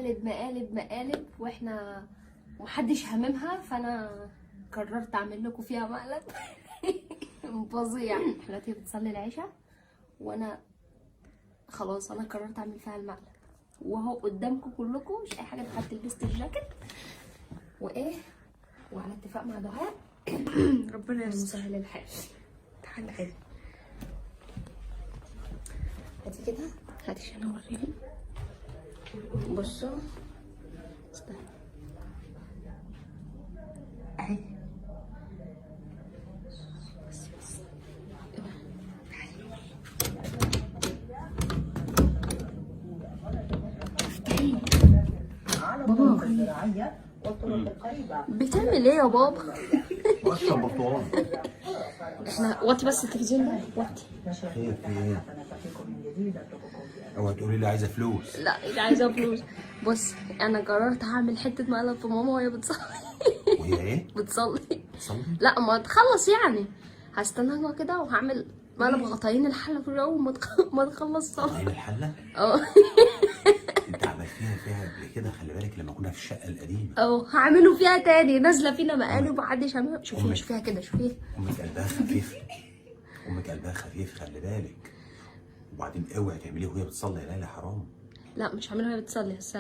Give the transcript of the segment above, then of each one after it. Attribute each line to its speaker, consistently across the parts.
Speaker 1: مقالب مقالب مقالب واحنا محدش هاممها، فانا قررت اعمل لكم فيها مقلب فظيع. احنا دلوقتي بتصلي العشاء وانا خلاص انا قررت اعمل فيها المقلب، وهو قدامكم كلكم، مش اي حاجه. دخلت لبست الجاكيت وايه وعلى اتفاق مع دعاء
Speaker 2: ربنا
Speaker 1: يسهل الحال.
Speaker 2: تعالى حلو.
Speaker 1: هاتي كده، هاتي عشان اوريهم. بصوا استنى اهي، بس
Speaker 3: بابا
Speaker 1: بتعمل ايه يا بابا؟
Speaker 3: بشرب برتقال.
Speaker 1: احنا وطي بس التلفزيون ده، وطي.
Speaker 3: خير في ايه؟ اوعي تقولي لي عايزه فلوس.
Speaker 1: لا مش عايزه فلوس. بص انا قررت هعمل حته مقلب في ماما وهي بتصلي.
Speaker 3: وهي ايه؟
Speaker 1: بتصلي.
Speaker 3: بتصلي؟
Speaker 1: لا ما تخلص يعني، هستنى كده وهعمل مقلب غطاين الحله كلها ما تخلص صلاه.
Speaker 3: غطاين الحله؟
Speaker 1: اه
Speaker 3: انت عملتيها قبل كده، خلي بالك لما كنا في الشقه القديمه.
Speaker 1: هعمله فيها تاني، نازله فينا مقالب ومحدش عاملها. شوفيها كده، شوفيها.
Speaker 3: امك قلبها خفيف، امك قلبها خفيف، خلي بالك. وبعدين اوعي تعمليه وهي بتصلي يا ليلى، حرام.
Speaker 1: لا مش هعملها وهي بتصلي، بس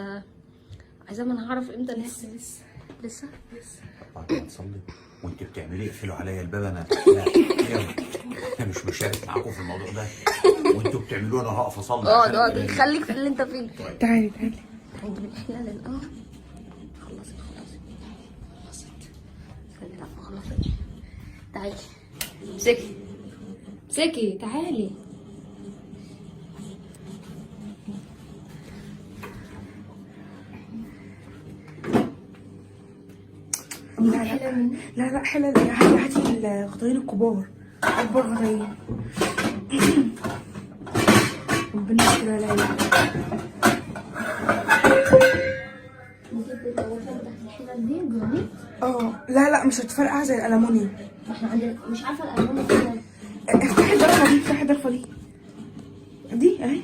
Speaker 1: عايزه ما انا هعرف امتى. لسه
Speaker 3: بعد ما تصلي وانت بتعملي اقفلوا عليا الباب. انا انا مش مشارك معاكم في الموضوع ده، وانتوا بتعملوه انا هقف اصلي.
Speaker 1: اقعد خليك في اللي انت فيه.
Speaker 2: تعالي
Speaker 1: هنجيب الحلال الأول. خلصت استني، لا ما خلصتش. تعالي امسكي تعالي.
Speaker 2: لا حلال. هاتي الغطاين الكبار، اكبر غطاين. ربنا يستر عليا. لا مش هتفرقع زي الالومنيوم.
Speaker 1: احنا عندنا مش عارفه الالوان.
Speaker 2: افتحي الضرفه دي اهي.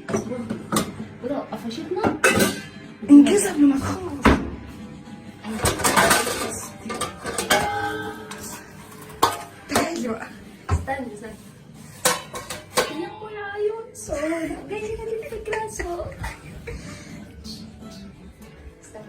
Speaker 1: كده قفشتنا.
Speaker 2: انجزها قبل ما تخلص. تعالي بقى.
Speaker 1: استني يا ابو العيون سودة، جايه لي الفكره سودة. استني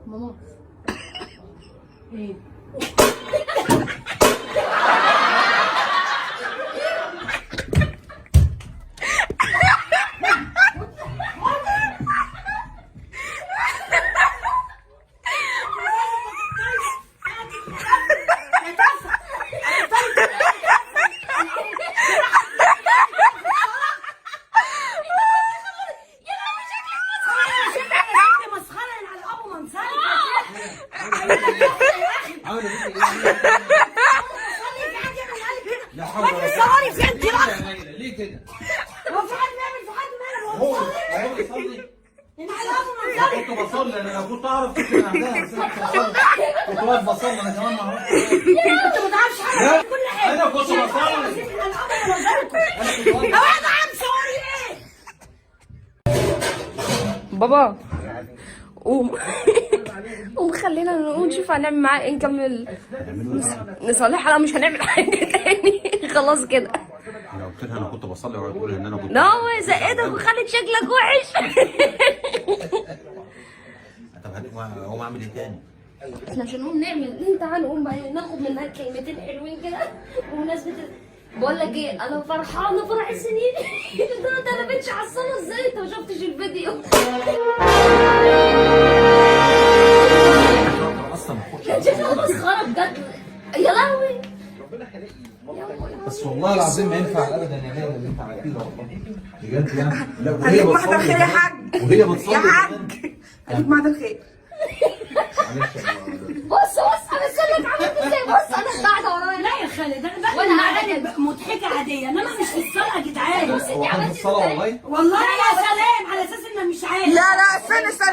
Speaker 1: ماما ايه
Speaker 3: لا حول ولا قوة. ليه كده؟
Speaker 4: هو في حد بيعمل في حد ماله؟
Speaker 3: هو بيصلي. كنت بصلي، انا لو كنت اعرف كنت هعملها، بس انا كنت واقف بصلي. انا كمان ما اعرفش.
Speaker 4: انت ما تعرفش حاجه في كل حاجه.
Speaker 3: انا كنت بصلي.
Speaker 4: هو انا عم صوري ايه؟
Speaker 2: بابا
Speaker 1: قوم خلينا نقوم نشوف هنعمل معاه ايه، نكمل نصلحها. لا مش هنعمل حاجه تاني خلاص كده.
Speaker 3: انا قلت لها انا كنت بصلي، وقعدت تقول ان انا كنت.
Speaker 1: لا هو زقتك وخلت شكلك وحش.
Speaker 3: طب هقوم اعمل ايه تاني؟
Speaker 1: احنا مش هنقوم نعمل، تعالى نقوم بقى ناخد منها كلمتين حلوين كده بمناسبه. بقول لك ايه، انا فرحانه فرح السنين. ده انا بنتش على الصلاه ازاي؟ انت ما شفتش الفيديو؟
Speaker 3: اصلا ما كنتش
Speaker 1: كان شكلها مسخره بجد. يا لهوي
Speaker 5: بس والله العظيم ما ينفع ابدا يا ليلى اللي انت عملتيه ده والله بجد يعني. لا
Speaker 2: عليك محضر خير يا حاج.
Speaker 5: وهي بتصلي
Speaker 2: يا
Speaker 5: كمان.
Speaker 2: حاج عليك محضر خير.
Speaker 5: معلش يا ماما.
Speaker 1: بص انا سلك عملت ازاي. بص انا قاعده ورايا.
Speaker 4: لا يا خالد انا
Speaker 1: ولا
Speaker 4: بعمل
Speaker 1: عادي.
Speaker 4: مضحكه عاديه انما مش في الصلاه يا جدعان.
Speaker 5: هو كان في الصلاه والله.
Speaker 4: والله يا سلام على اساس انك مش عارف.
Speaker 2: لا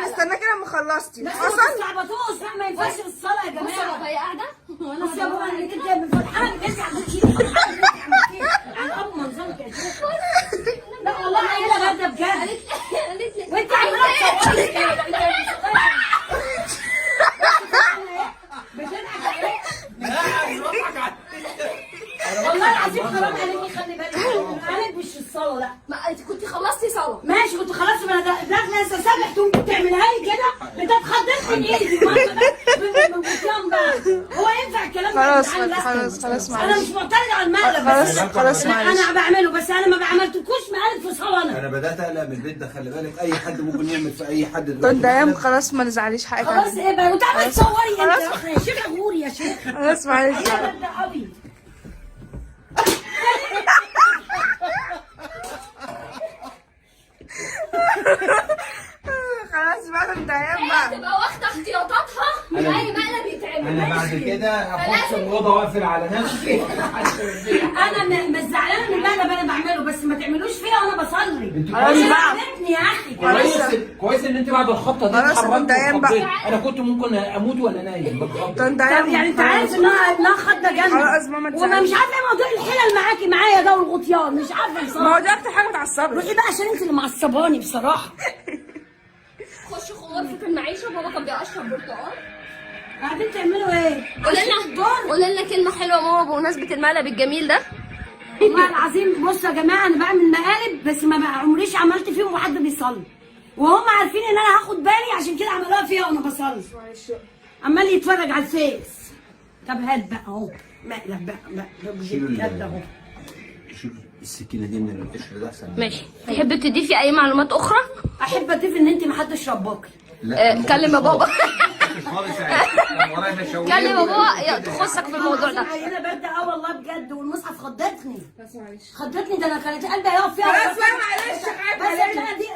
Speaker 2: استنى كده ما خلصتي
Speaker 4: بس
Speaker 2: اصلا.
Speaker 4: استعبطوش. لا ما ينفعش في الصلاه يا
Speaker 1: بص يا
Speaker 4: جماعه.
Speaker 1: بابا هي قاعده
Speaker 4: بص يا بابا انا كده من فرحان بنرجع بتشيل انا ابو منظرك يا شيخ. لا والله انا بجد بجد.
Speaker 1: قالت لي
Speaker 4: وانت عماله تصوري والله العظيم حرام عليكي. خلي بالك انا مش في الصلاه. لا
Speaker 1: ما انت كنت خلصتي صلاه.
Speaker 4: ماشي كنت خلاص. ما انا داخله لسه سامح تقوم تعملها لي كده. انت اتخضيت من ايدي من قدام بقى. هو ينفع الكلام ده؟
Speaker 2: خلاص
Speaker 4: انا مش معترضه على المقلب.
Speaker 2: خلاص معلش.
Speaker 4: انا بعمله بس انا ما عملتلكوش مقلب في صلاه.
Speaker 3: انا بدات اقلق من البيت ده. خلي بالك اي حد ممكن يعمل في اي حد دلوقتي.
Speaker 2: طن دايم خلاص ما نزعليش حقك.
Speaker 4: خلاص ايه بقى وتعمل تصوري انت يا شيخ غوري يا شيخ.
Speaker 2: خلاص معلش.
Speaker 4: ايه ده عبيط.
Speaker 2: خلاص بقى طن دايم بقى.
Speaker 1: تبقى واخده احتياطاتها من اي مقلب يتعمل.
Speaker 5: انا بعد كده هخش الاوضه واقفل على نفسي.
Speaker 4: انا مش زعلانه من المقلب انا بعمله بس ما تعملوش فيا وانا بصلي.
Speaker 5: انت
Speaker 2: خلاص
Speaker 5: كويس.
Speaker 2: بقى.
Speaker 4: عجبتني يا اخي.
Speaker 5: كويس ان انت بعد الخبطه دي
Speaker 2: خلاص
Speaker 5: اتحركت
Speaker 2: مبدئياً بقى.
Speaker 5: وخبطت. انا كنت ممكن اموت وانا نايم بالخبطه.
Speaker 2: طن
Speaker 4: طب
Speaker 2: دايم
Speaker 4: يعني انت عارف انها خضه جنبي.
Speaker 2: خلاص ماما
Speaker 4: وما مش عارفه ايه موضوع الحلل معايا ده والغطيان. مش عارفه
Speaker 2: ما
Speaker 4: بصراحه.
Speaker 2: هو دي اكتر حاجه بتعصبني.
Speaker 4: روحي بقى عشان انت اللي معصباني بصراحه.
Speaker 1: خش غرفه المعيشه. بابا كان بيقشر برتقال.
Speaker 4: قاعدين تعملوا ايه؟
Speaker 1: قولي لنا كلمه حلوه يا ماما بمناسبه المقلب الجميل ده.
Speaker 4: والله العظيم بصوا يا جماعه انا بعمل مقالب بس ما عمريش عملت فيهم وحد بيصلي. وهم عارفين ان انا هاخد بالي عشان كده عملوها فيها وانا بصلي. عمال يتفرج على الفيس. طب هات بقى اهو مقلب بقى
Speaker 3: شيلوا
Speaker 4: هات اهو.
Speaker 3: شوف السكينه دي من القشر ده احسن.
Speaker 1: ماشي. تحبي تضيفي اي معلومات اخرى؟
Speaker 4: احب اضيف ان انت محدش رباكي.
Speaker 1: كلم يا بابا.
Speaker 3: خالص يعني ورايا مشاوير.
Speaker 1: كلم يا بابا تخصك في الموضوع ده.
Speaker 4: انا برده والله بجد والمصحف خضتني. خضتني ده انا كانت قلبي هيقف فيها.
Speaker 2: خلاص بقى معلش
Speaker 4: بس لا دي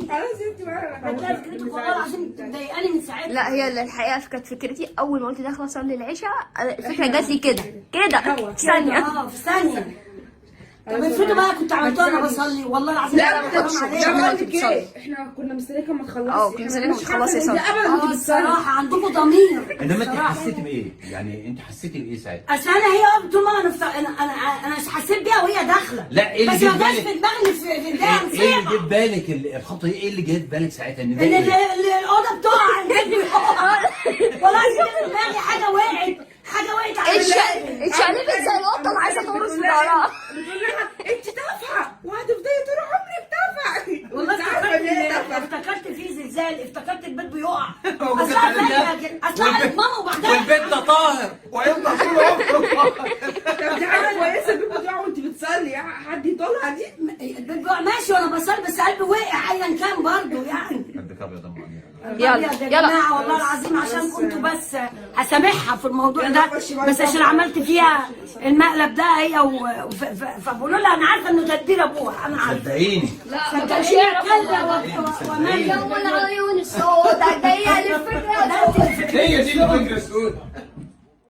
Speaker 2: خلاص انت بقى.
Speaker 4: هتلاقي فكرتك والله العظيم مضايقاني من ساعتها.
Speaker 1: لا هي الحقيقه كانت فكرتي اول ما قلت داخله اصلي العشاء. الفكره جات لي كده في ثانيه.
Speaker 4: في ثانيه. طب افرضوا بقى كنت عملتوها انا بصلي والله العظيم.
Speaker 2: لا ما كنتش.
Speaker 4: حرام
Speaker 2: لا
Speaker 4: عليك.
Speaker 2: بقول لك ايه احنا كنا مستنيين لما تخلصي.
Speaker 1: كنا مستنيين لما تخلصي صلاة.
Speaker 2: ابدا كنت بتصلي.
Speaker 4: الصراحه عندكم ضمير.
Speaker 3: انما انت حسيتي بايه؟ يعني انت حسيتي بايه ساعتها؟
Speaker 4: اصل انا هي طول ما انا حسيت بيها وهي داخله.
Speaker 3: لا ايه اللي
Speaker 4: بس
Speaker 3: جه
Speaker 4: ما
Speaker 3: في
Speaker 4: جاش
Speaker 3: بالك؟
Speaker 4: في دماغي في
Speaker 3: ايه
Speaker 4: ده
Speaker 3: اللي جه
Speaker 4: مصيبه.
Speaker 3: في بالك الخطه دي؟ ايه اللي جه في بالك ساعتها؟ ان ده
Speaker 4: ان
Speaker 3: ايه؟
Speaker 4: الاوضه بتقع عندي. والله كده دماغي حاجه وقعت على
Speaker 1: اتشقلبت زي القطه اللي عايزه تورث في ظهرها.
Speaker 2: بتقول لها انت تافهه وهتفضلي طول عمرك تافهه.
Speaker 4: والله افتكرت في زلزال. افتكرت البيت بيقع. اصل ماما وبعدها
Speaker 3: والبيت ده طاهر ويفضل طول عمره.
Speaker 2: طب دي حاجه كويسه البيت بتقع وانت بتصلي. حد يطلع دي؟
Speaker 4: البيت بيقع ماشي وانا بصلي بس قلبي وقع ايا كان برضه يعني.
Speaker 3: قدك ابيض يا أم
Speaker 1: يلا
Speaker 4: يا
Speaker 1: يلا.
Speaker 4: جماعه والله العظيم عشان كنت بس هسامحها في الموضوع ده بس عشان عملت فيها المقلب ده هي فبقولوا لها انا عارفه انه تدبير ابوها. انا عارفه.
Speaker 3: صدقيني.
Speaker 1: لا ما كانش يعرف. يوم العيون السوداء جايه للفكره.
Speaker 5: هي دي الفكره السود.